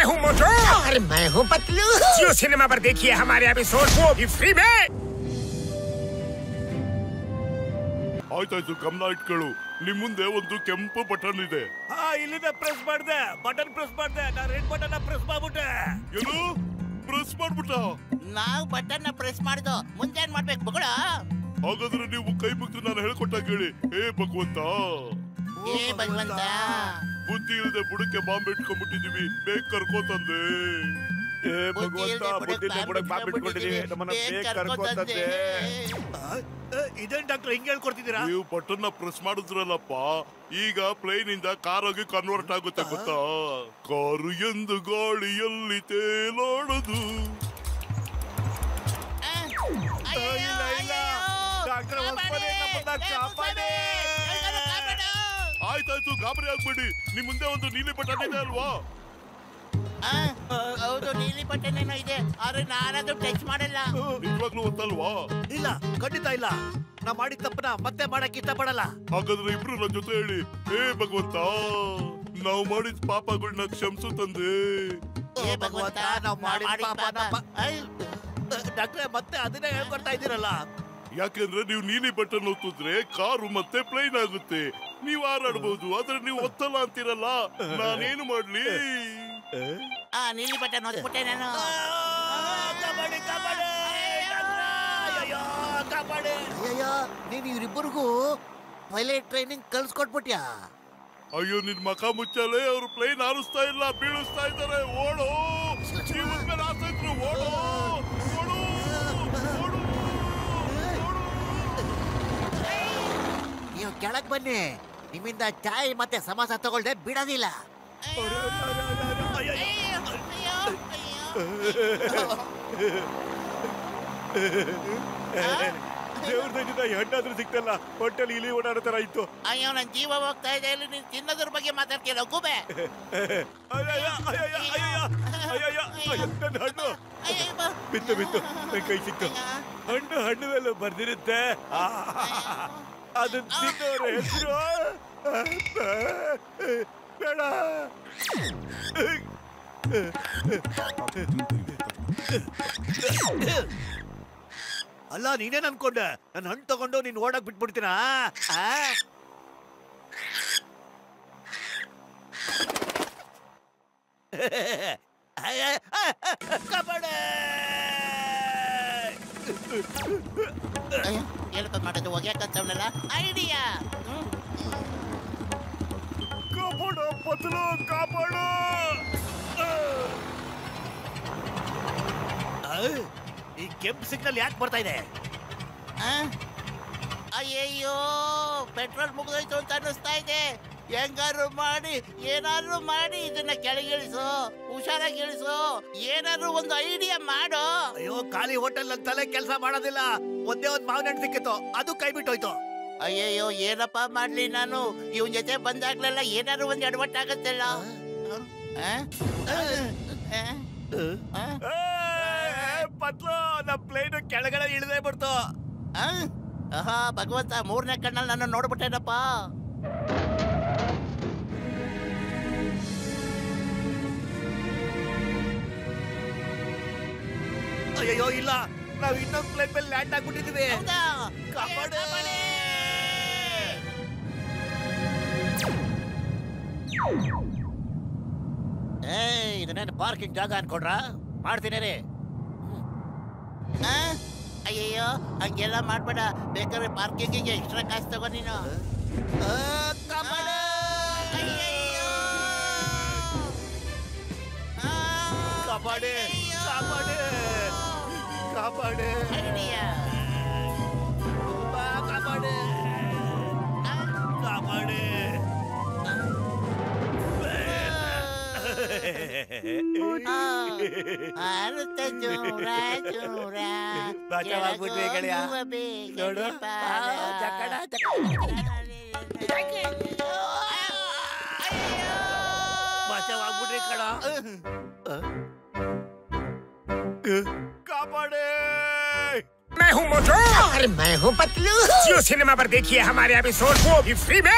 हूँ मोटू और मैं हूँ पतलू। जियो सिनेमा पर देखिए हमारे एपिसोड, वो भी फ्री में। ಆಯ್ತಾಯ್ತು, ಗಮನ ಇಟ್ಕೊಳ್ಳು. ನಿಮ್ ಮುಂದೆ ಒಂದು ಕೆಂಪು ಬಟನ್ ಇದೆ. ಇಲ್ಲಿಂದ ಪ್ರೆಸ್ ಮಾಡ್ದೆ, ಬಟನ್ ಪ್ರೆಸ್ ಮಾಡ್ದೆ, ನಾ ರೆಡ್ ಬಟನ್ ಪ್ರೆಸ್ ಮಾಡ್ಬಿಟ್ಟೆ. ಏನು ಪ್ರೆಸ್ ಮಾಡ್ಬಿಟ್ಟ? ನಾವು ಬಟನ್ ಪ್ರೆಸ್ ಮಾಡ್ದು, ಮುಂದೆ ಏನ್ ಮಾಡ್ಬೇಕು ಮಗಳ? ಹಾಗಾದ್ರೆ ನೀವು ಕೈ ಮುಗಿದು ನಾನು ಹೇಳ್ಕೊಟ್ಟ ಕೇಳಿ. ಹೇ ಭಗವಂತ, ಏ ಭಗವಂತ, ಬುದ್ಧಿ ಇಲ್ಲದೆ ಬುಡಕ್ಕೆ ಬಾಂಬ್ ಇಟ್ಕೊಂಡ್ಬಿಟ್ಟಿದೀವಿ, ಬೇಗ ಕರ್ಕೋ ತಂದೆ. ಏ ಭಗವಂತ, ಬುದ್ಧಿಯಿಂದ ಬುಡಕ್ ಬಾಂಬ್ ಇಟ್ಕೊಂಡಿದೀವಿ, ನಮ್ಮನ್ನ ಬೇಗ ಕರ್ಕೋ ತಂದೆ. ಇದೇನ್ ಡಾಕ್ಟರ್ ಹಿಂಗ್ ಹೇಳ್ಕೊಡ್ತಿದ್ದೀರಾ? ನೀವು ಬಟನ್ ಪ್ರೆಸ್ ಮಾಡಿದ್ರಲ್ಲಪ್ಪ, ಈಗ ಪ್ಲೇನ್ ಇಂದ ಕಾರ್ ಆಗಿ ಕನ್ವರ್ಟ್ ಆಗುತ್ತೆ ಗೊತ್ತಾ? ಕಾರು ಎಂದು ಗಾಳಿಯಲ್ಲಿ ತೇಲಾಡದು. ಆಯ್ತಾಯ್ತು, ಗಾಬರಿ ಆಗ್ಬೇಡಿ. ನಿಮ್ ಮುಂದೆ ಒಂದು ನೀಲಿ ಬಟನ್ ಇದೆ ಅಲ್ವಾ? ಹೌದು, ನೀಲಿ ಬಟನ್ ಏನೋ ಇದೆ, ಆದ್ರೆ ನಾನದು ಟಚ್ ಮಾಡಲ್ಲ. ನಿಜವಾಗ್ಲೂ ಗೊತ್ತಲ್ವಾ? ಇಲ್ಲ, ಖಂಡಿತ ಇಲ್ಲ. ನಾ ಮಾಡಿದ ತಪ್ಪನ ಮತ್ತೆ ಮಾಡಕ್ ಇಷ್ಟಪಡಲ್ಲ. ಹಾಗಾದ್ರೆ ಇಬ್ರು ನನ್ನ ಜೊತೆ ಹೇಳಿ. ಹೇ ಭಗವಂತ, ನಾವು ಮಾಡಿದ ಪಾಪಗಳನ್ನ ಕ್ಷಮಿಸು ತಂದೆ. ಏ ಭಗವಂತ, ನಾವು ಮಾಡಿದ ಡಾಕ್ಟ್ರೆ ಮತ್ತೆ ಅದನ್ನೇ ಹೇಳ್ಕೊಡ್ತಾ ಇದ್ದೀರಲ್ಲ. ಯಾಕೆಂದ್ರೆ ನೀವು ನೀಲಿ ಬಟನ್ ಒತ್ತಿದ್ರೆ ಕಾರು ಮತ್ತೆ ಪ್ಲೇನ್ ಆಗುತ್ತೆ, ನೀವು ಹಾರಾಡಬಹುದು. ಆದ್ರೆ ನೀವು ಒತ್ತಲ್ಲ ಅಂತೀರಲ್ಲ, ನಾನೇನು ಮಾಡ್ಲಿ? ನೀಲಿ ಬಟನ್ ಒತ್ಬಿಟ್ಟೆ ನಾನು. ಅಯ್ಯೋ, ನೀನ್ ಇವ್ರಿಬ್ಬರಿಗೂ ಪೈಲಟ್ ಟ್ರೈನಿಂಗ್ ಕಲ್ಸ್ಕೊಟ್ಬಿಟ್ಯಾ? ಅಯ್ಯೋ, ನಿನ್ ಮಕ ಮುಚ್ಚಲೆ, ಅವ್ರು ಪ್ಲೇನ್ ಹಾರಿಸ್ತಾ ಇಲ್ಲ, ಬೀಳಿಸ್ತಾ ಇದ್ದಾರೆ. ಓಡು, ಜೀವದ ಮೇಲೆ ಆಸೆ ಇದ್ರು ಓಡು, ಓಡು, ಓಡು. ನೀವು ಕೆಳಗ್ ಬನ್ನಿ, ನಿಮ್ಮಿಂದ ಚಾಯ್ ಮತ್ತೆ ಸಮೋಸ ತಗೊಳ್ದೆ ಬಿಡೋದಿಲ್ಲ. ದೇವ್ರದಿಂದ ಹೆಣ್ಣಾದ್ರೂ ಸಿಕ್ತಲ್ಲ, ಹೊಟ್ಟೆಲಿ ಇಲಿ ಓಡಾಡೋ ತರ ಇತ್ತು. ಅಯ್ಯೋ, ನನ್ ಜೀವ ಹೋಗ್ತಾ ಇದೆ, ಇಲ್ಲಿ ನೀನ್ ತಿನ್ನೋದ್ರ ಬಗ್ಗೆ ಮಾತಾಡ್ತೀರ ಗುಬೆ. ನನ್ನ ಹಣ್ಣು ಬಿತ್ತು ಬಿತ್ತು, ನನ್ನ ಕೈ ಸಿಕ್ತು. ಹಣ್ಣು ಮೇಲೆ ಬರ್ದಿರುತ್ತೆ, ಅದನ್ನ ತಿನ್ನೋರ ಹೆಸರು ಬೇಡ. ಅಲ್ಲ, ನೀನೇನ್ ಅನ್ಕೊಂಡೆ ನನ್ನ ಹಣ್ಣು ತಗೊಂಡು ನೀನ್ ಓಡಕ್ ಬಿಟ್ಬಿಡ್ತೀನಾ? ಮಾಡೋದು ಒಗ್ಯಾಕಂತವನಲ್ಲ ಐಡಿಯಾ. ಕಾಪಾಡು ಪತಲು, ಕಾಪಾಡು. ಈ ಕೆಂಪು ಸಿಗ್ನಲ್ ಯಾಕೆ ಬರ್ತಾ ಇದೆ? ಅಯ್ಯಯ್ಯೋ, ಪೆಟ್ರೋಲ್ ಮುಗಿದೋಯ್ತು ಅಂತ ಅನ್ನಿಸ್ತಾ ಇದೆ. ಹೆಂಗಾರು ಮಾಡಿ, ಏನಾದ್ರು ಮಾಡಿ ಇದನ್ನ ಕೆಳಗಿಳಿಸು, ಹುಷಾರಾಗಿ ಇಳಿಸು, ಏನಾದ್ರು ಒಂದು ಐಡಿಯಾ ಮಾಡು. ಅಯ್ಯೋ, ಖಾಲಿ ಹೋಟೆಲ್ ಅಂತಲೇ ಕೆಲಸ ಮಾಡೋದಿಲ್ಲ. ಒಂದೇ ಒಂದ್ ಮಾವಿನ ಹಣ್ಣು ಸಿಕ್ಕಿತ್ತು, ಅದು ಕೈ ಬಿಟ್ಟೋಯ್ತು. ಅಯ್ಯಯ್ಯೋ, ಏನಪ್ಪ ಮಾಡ್ಲಿ ನಾನು? ಇವನ್ ಜೊತೆ ಬಂದಾಗ್ಲೆಲ್ಲ ಏನಾದ್ರು ಒಂದ್ ಎಡವಟ್ಟಾಗತ್ತಲ್ಲ. ಪತ್ಲು, ನಮ್ ಪ್ಲೇನ್ ಕೆಳಗಡೆ ಇಳಿದೇ ಬಿಡ್ತು. ಭಗವಂತ, ಮೂರನೇ ಕಣ್ಣಲ್ಲಿ ನಾನು ನೋಡ್ಬಿಟ್ಟೇನಪ್ಪ. ಅಯ್ಯೋ, ಇಲ್ಲ, ನಾವ್ ಇನ್ನೊಂದು ಪ್ಲೇನ್ ಮೇಲೆ ಲ್ಯಾಂಡ್ ಆಗ್ಬಿಟ್ಟಿದೀವಿ. ಕಾಪಾಡು. ಇದನ್ನೇನು ಪಾರ್ಕಿಂಗ್ ಜಾಗ ಅನ್ಕೊಂಡ್ರ? ಮಾಡ್ತೀನಿ ರೀ. ಅಯ್ಯಯ್ಯೋ, ಹಂಗೆಲ್ಲ ಮಾಡ್ಬೇಡ, ಬೇಕಾದ್ರೆ ಪಾರ್ಕಿಂಗಿಗೆ ಎಕ್ಸ್ಟ್ರಾ ಕಾಸು ತಗೋ ನೀನು. ಕಾಪಾಡು. ಕಾಪಾಡೆ, ಕಾಪಾಡೆ, ಕಾಪಾಡೆ, ಕಾಪಾಡೆ, ಕಾಪಾಡೆ. ಬಾಚವಾಗ್ಬಿಟ್ವಿ ಗೆಳೆಯ. ನೋಡು, ಜಕಡ ಬಾಚವಾಗ್ಬಿಟ್ರಿ ಕಡ. कापाड़े। मैं हूँ मोटू और मैं हूँ पतलू। जियो सिनेमा पर देखिए हमारे एपिसोड, वो भी फ्री में।